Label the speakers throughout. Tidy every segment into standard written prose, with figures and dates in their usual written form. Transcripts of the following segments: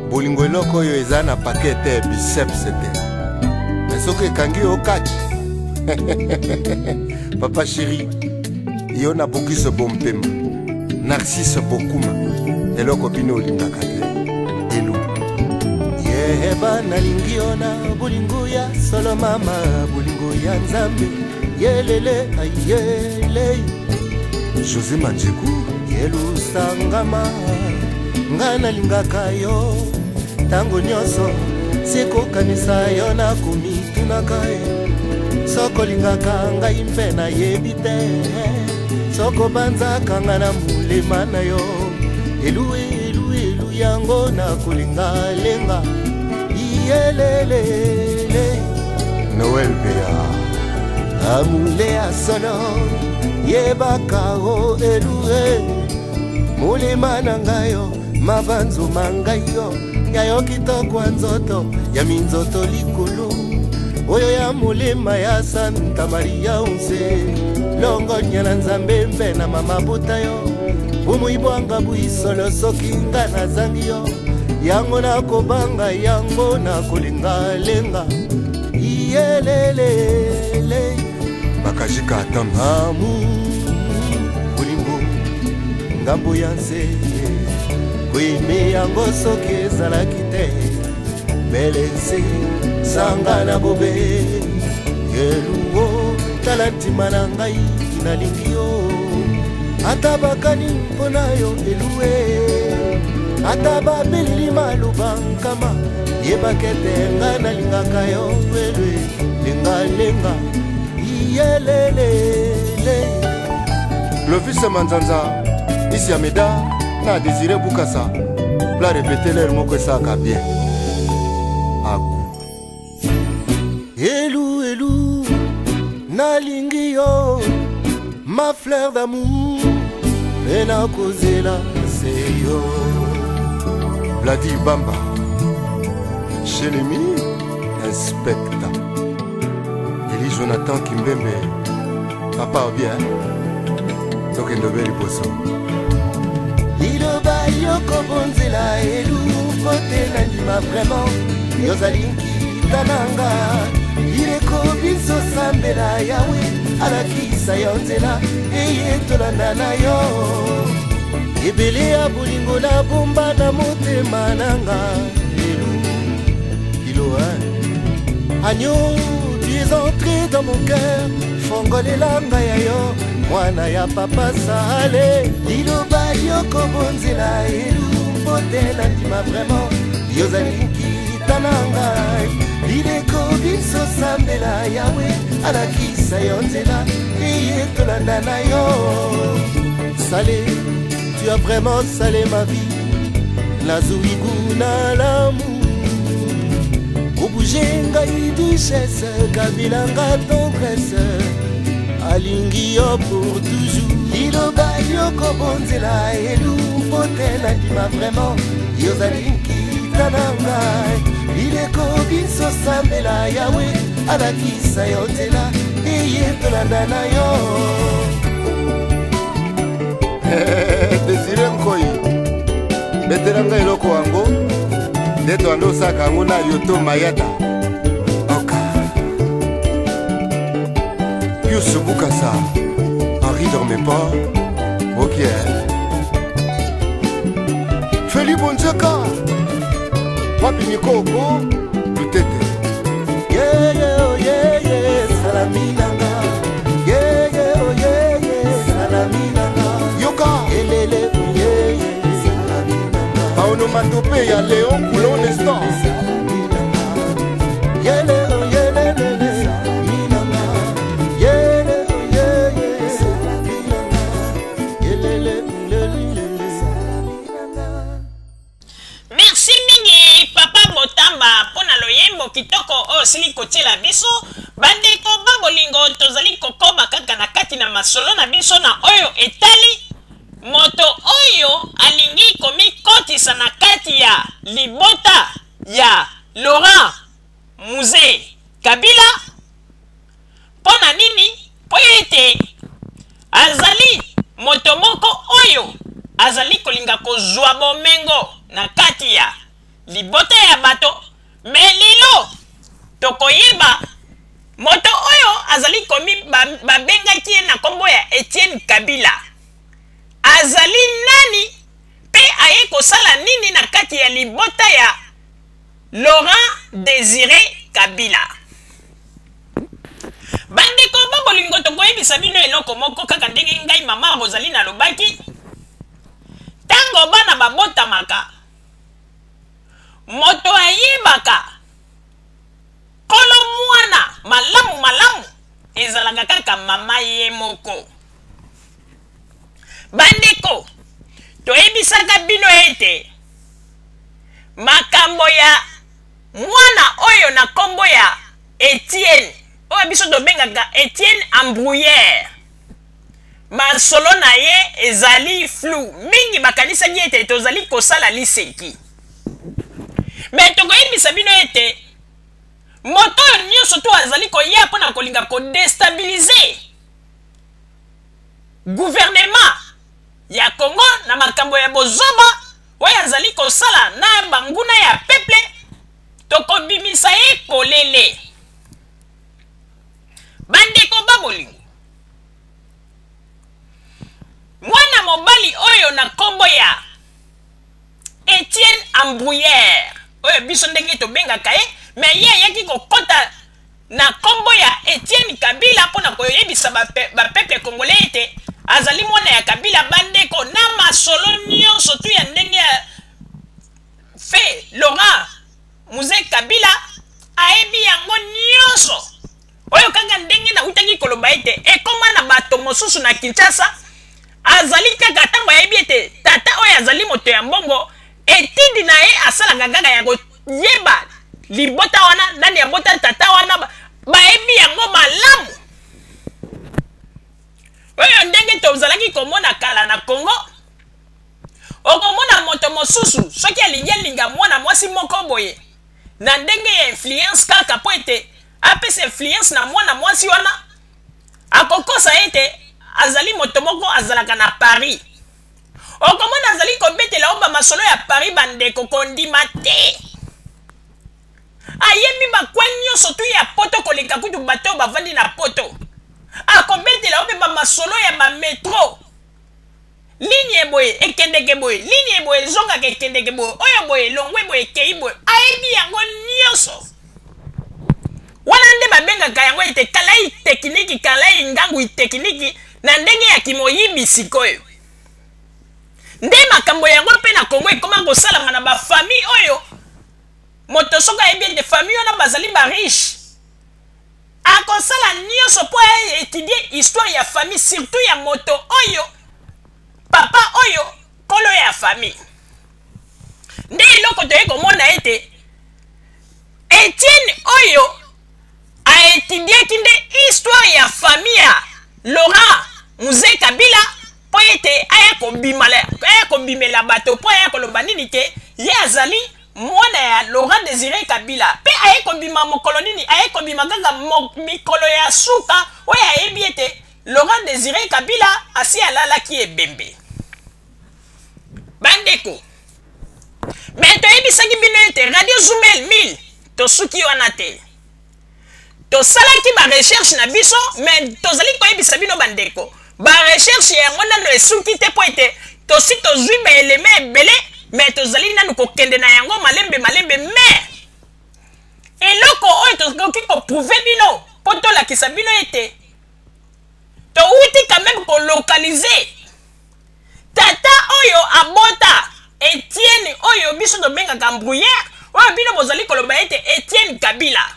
Speaker 1: bolingo eloko oyo eza na paquet te biceps te mais soki ekangi yo kati papa chéri yo na bokise bompema Narcisse Bokuma eloko bino olingaka te elu yeba nalingi yo na bolingo ya solo mama bolingo ya nzambe yelele ayele José Manjeku yelusangama nga nalingaka yo tango nyonso sikokanisa yo na komitunaka soko lingaka ngai mpe nayebi te soko banzaka nga na mulema na yo elu yango na kolingalenga iyelelele Noël Bea amule ya solo yebaka o elu mulema na ngayo mabanzo mangayo yayo kitoko nzoto ya minzoto likulu oyo ya mulema ya Santa Maria unse longo nyana nzambe mpe na mama buta yo umuibwanga buisolo soki nga na zangi yo yango na kobanga yango na kolingalenga iyelelele bakajika atamamu bolingo ngambo ya nse kwime yango soki ezalaki te bele nse sanga na bobe eluo tala ntima na ngai nalingi yo ata bakani mpona yo elue ata babelili maloba nkama yebakete nga nalingaka yo elue lengalenga iyelelele Clovis Manzanza isi Ameda na Désiré Bukasa pla répéter l'air moko esaka bien aku elu nalingi yo ma fleur d'amour pena kozela seyo Vladi Bamba chez l'emi inspecta Eli Jonathan Kimbembe papa bien donc ndobeli poso liloba yoko bonzela elu kote nandima vraiment yozalinki tananga ileko biso sambela yawe alakisa yo nzela eye tolanda na yo ebele ya bolingo na bomba na motema nanga elu kilo agneau tu es entré dans mon cœur fongolelanga ya yo mwana ya papa sale liloba yoko bonzela elu mpote na ndima vraiment yozalinki tananga ileko biso sambela yawe alakisa yo nzela eye tolanda na yo Salé, tu as vraiment salé ma vie nazwi guna lamu obouge ngai duchesse kabilanga tendresse alingi yo pour toujours liloba yoko bonzela elu mpote na ndima vraiment yozalinki tananga ileko biso sambela yawe alakisa yo nzela eye tolanda na yo Désiré Nkoyi betelanga eloko wango ndeto andosaka yango na yoto mayata oka Pius Bukasa Henri dormait pas ok Feli Bonjaka Papi Nikoko Lutete yeah salaminanga yeah salaminanga yoka elele salaminanga Paonomatopée ya Léon Coulon Nestor
Speaker 2: kitoko o sili kotiela biso bandeko babolingo tozali kokoma kaka na kati na masolo na biso na oyo etali moto oyo alingi komikotisa na kati ya libota ya Laurent Muze Kabila pona nini po ete azali moto moko oyo azali kolinga kozwa bomengo na kati ya libota ya bato me lelo tokoyeba moto oyo azali komi babengaki ye na kombo ya Etienne Kabila azali nani pe aye kosala nini na kati ya libota ya Laurent Désiré Kabila. Bandeko babolingo tokoyebisa bino eloko moko kaka ndenge ngai mama Rosaline alobaki tango bana babotamaka moto ayebaka kolo mwana malamu ezalaka kaka mama ye moko. Bandeko toyebisaka bino ete makambo ya mwana oyo na kombo ya Etienne oyo biso tobengaka Etienne Ambrouillère masolo na ye ezali flou mingi bakanisaki ete tozali kosala liseki me tokoyebisa bino ete moto oyo nyonso to azali koya mpona kolinga kodestabilize gouvernement ya Congo na makambo ya bozoba oyo azali kosala na banguna ya peuple tokobimisa ye polele. Bandeko babolingo mwana mobali oyo na kombo ya Etienne Ambrouillère oyo biso ndenge tobengaka ye me ye ayaki kokota na kombo ya Etienne Kabila mpona koyebisa bapeuple congolais ete azali mwana ya Kabila. Bandeko na masolo nyonso tu ya ndenge ya fe Laurent Muze Kabila ayebi yango nyonso oyo kaka ndenge na utaki koloba ete ekoma na bato mosusu na Kinshasa azali kaka tango ayebi ete tata oyo azali moto ya mbongo etidi na ye asalaka kaka ya koyeba libota wana nani ya bota tata wana bayebi yango malamu oyo ndenge tozalaki komona kala na Congo okomona moto mosusu soki alinga mwana mwasi moko boye na ndenge ya influence kaka po ete apesa influence na mwana mwasi wana akokosa ete azali moto moko azalaka na Paris okomona azali kobetela oba masolo ya Paris. Bandeko kondima te ayebi bakwa nyonso tu ya poto koleka kutu bato bavandi na poto akobetela obe bamasolo ya bametro ligne boye ekendeke boye ligne boye zongaka ekendeke boye oyo boye longwe boye kei boye ayebi yango nyonso wana nde babengaka yango ete kalai tekniki kalai ngangu tekniki na ndenge ya kimoyibi sikoyo nde makambo yango mpe na Kongo ekoma kosalama na bafamille oyo moto soko ayebi ete famille wana bazali bariche akosala nyonso mpo étudier histoire ya famille surtout ya moto oyo papa oyo kolo ya famille nde eloko toye komona ete Etienne oyo aétudiaki nde histoire ya famille ya Laurent Muze Kabila po ete aya kobimela bato po aya koloba nini te ye azali mwana ya Laurent Désiré Kabila pe aya kobima mokolo nini aya kobima kaka mikolo ya suka oyo ayebi ete Laurent Désiré Kabila asi alalaki ebembe. Bandeko me toyebisaki bino ete Radio Zoumel 1000 tosuki wana te tosalaki barecherche na biso me tozali koyebisa bino bandeko barecherche yango nano esuki te po ete tosi tozwi baeleme ebele me tozali nanu kokende na yango malembe me eloko oyo tokoki koprouve bino po tolakisa bino ete touti quand même kolokalize tata oyo abota Etienne oyo biso tobengaka Ambrouillère oyo bino bozali koloba ete Etienne Kabila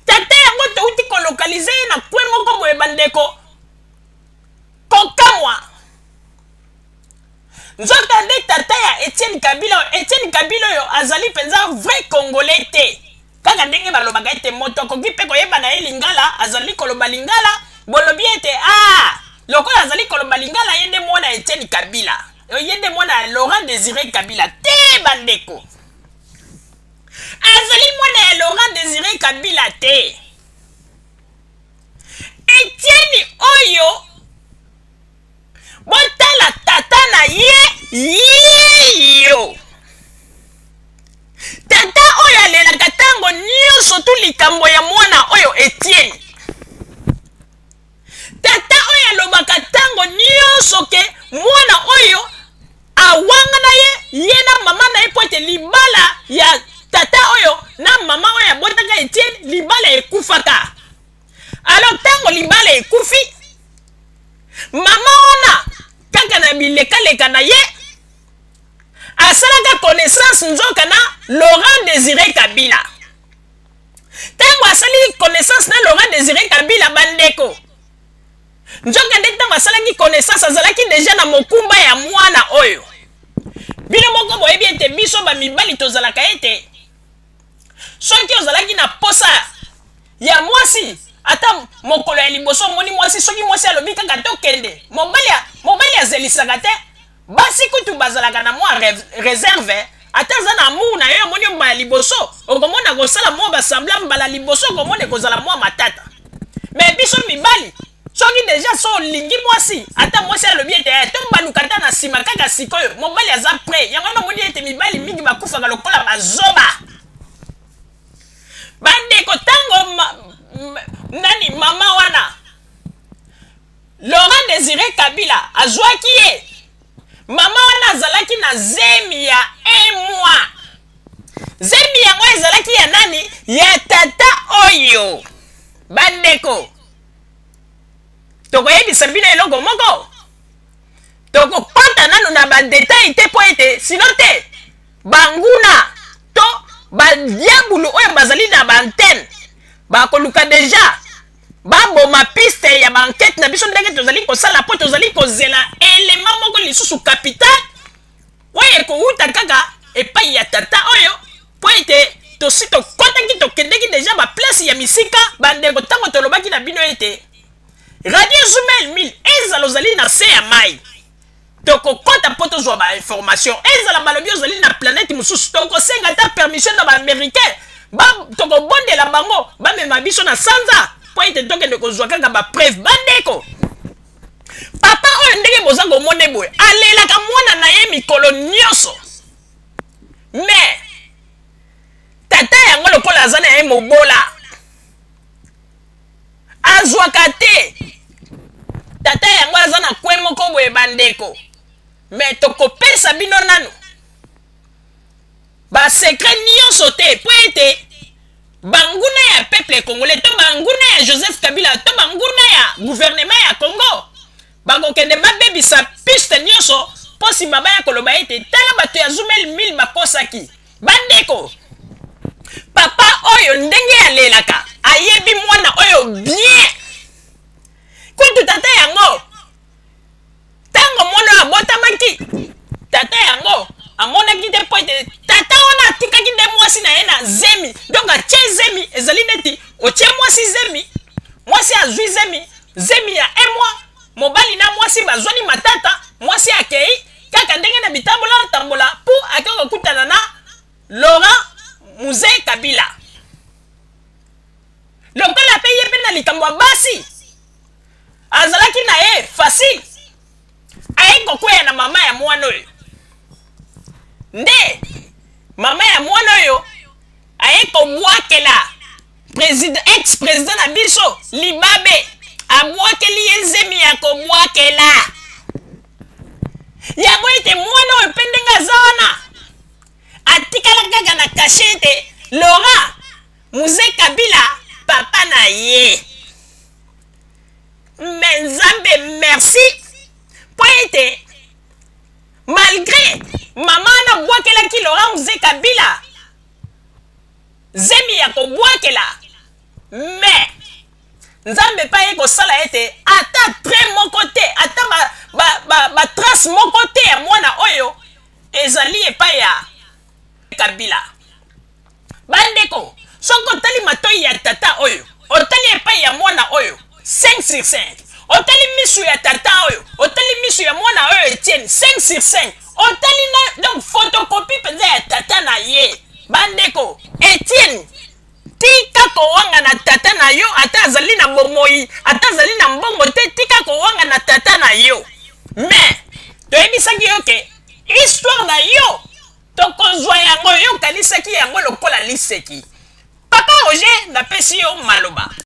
Speaker 2: tata yango touti kolokalize na kwe moko boye bandeko kokamwa nzoka nde tata ya Etienne Kabila oyo azali penza vrai congolais te kaka ndenge balobaka ete moto akoki mpe koyeba na ye lingala azali koloba lingala bolobi ete lokola azali koloba lingala ye nde mwana Etienne Kabila ye nde mwana Laurent Désiré Kabila te bandeko azali mwana ya Laurent Désiré Kabila te Etienne oyo botala tata tata na ye yo tata oyo alelaka ntango nyonso tu likambo ya mwana oyo Etienne tata oyo alobaka ntango nyonso ke mwana oyo awanga na ye na mama na ye po ete libala ya tata oyo na mama oyo abotaka Etienne libala ekufaka. Alors ntango libala ekufi mama ona kaka na bileka na ye asalaka connaissance nzoka na Laurent Désiré Kabila. Ntango asali connaissance na Laurent Désiré Kabila bandeko nzoka nde ntango asalaki connaissance azalaki deja na mokumba ya mwana oyo. Bino moko boyebi ete biso bamibali tozalaka ete soki ozalaki na posa ya mwasi ata mokolo ya liboso moni mwasi soki mwasi alobi kaka tokende mobali azelisaka te basi kutu bazalaka na mwa réserve ata aza na amour na yo moni mbala liboso okomona kosala mwa basambla mbala liboso okomona kozala mwa matata. Mais biso mibali soki deja so olingi mwasi ata mwasi alobi ete tombaluka ta na nsima kaka sikoyo mobali aza prêt yango na moni ete mibali mingi bakufaka lokola bazoba bandeko ntango nani mama wana Laurent Désiré Kabila azwaki ye mama wana azalaki na zemi ya 1 mois zemi yango ezalaki ya nani ya tata oyo bandeko tokoyebisa bino eloko moko tokokota nanu na badetail te po ete sino te banguna to badiabulu oyo bazali na bantene bakoluka deja baboma piste ya bankete na biso ndenge tozali kosala po tozali kozela elema moko lisusu capital oyo ekouta kaka epai ya tata oyo po ete tosi tokotaki tokendeki deja baplace ya misika bandeko ntango tolobaki na bino ete radio Zumel 1000 ezala ozali na se ya mai tokokota po tozwa bainformation ezala balobi ozali na planète mosusu tokosenga ta permission na baaméricain tokobondela bango bamema biso na sanza po ete tokende kozwa kaka bapreuve bandeko papa oyo ndenge boza komona boye alelaka mwana na ye mikolo nyonso mais tata yango lokola aza na ye mobola azwaka te tata yango aza na kwe moko boye bandeko mais tokopesa bino nanu basekret nyonso te po ete banguna ya peuple congolais to banguna ya Joseph Kabila to banguna ya gouvernement ya Congo bakokende babebisa piste nyonso po nsima baya koloba ete tala bato ya Zumel 1000 bakosaki bandeko papa oyo ndenge alelaka ayebi mwana oyo bien kutu tata yango ntango mwana abotamaki tata yango amonaki te po ete tata wana atikaki nde mwasi na ye na zemi donc atie zemi ezali neti otie mwasi zemi mwasi azwi zemi ya 1 mois mobali na mwasi bazwani matata mwasi akei kaka ndenge na bitambola tambola po akaka kutana na Laurent Désiré Kabila lokola pe ye pe na likambo ya basi azalaki na ye facile aye kokwea na mama ya mwana oyo nde mama ya mwana oyo aye kobwakela ex-président na biso Libabe abwakeli ye nzemi ya kobwakela yango ete mwana oyo mpe ndenge aza wana atikala kaka na kashete Laurent Désiré Kabila papa na ye mais Nzambe merci po ete malgré mama na bwakelaki Laurent Désiré Kabila zemi ya kobwakela mais Nzambe pa ye kosala ete ata tre moko te ata batrace moko te ya mwana oyo ezali epai ya Kabila bandeko soko otali matoi ya tata oyo otali epai ya mwana oyo 5 sur 5 otali misu ya tata oyo otali misu ya mwana oyo Etienne 5 sur 5 otali na donc photocopie penza ya tata na ye bandeko Etienne tika kowanga na tata na yo ata azali na bomoi ata azali na mbongo te tika kowanga na tata na yo mais toyebisaki yo ke histoire na yo tokozwa yango yo kanisaki yango lokola liseki. Papa Roger napesi yo maloba.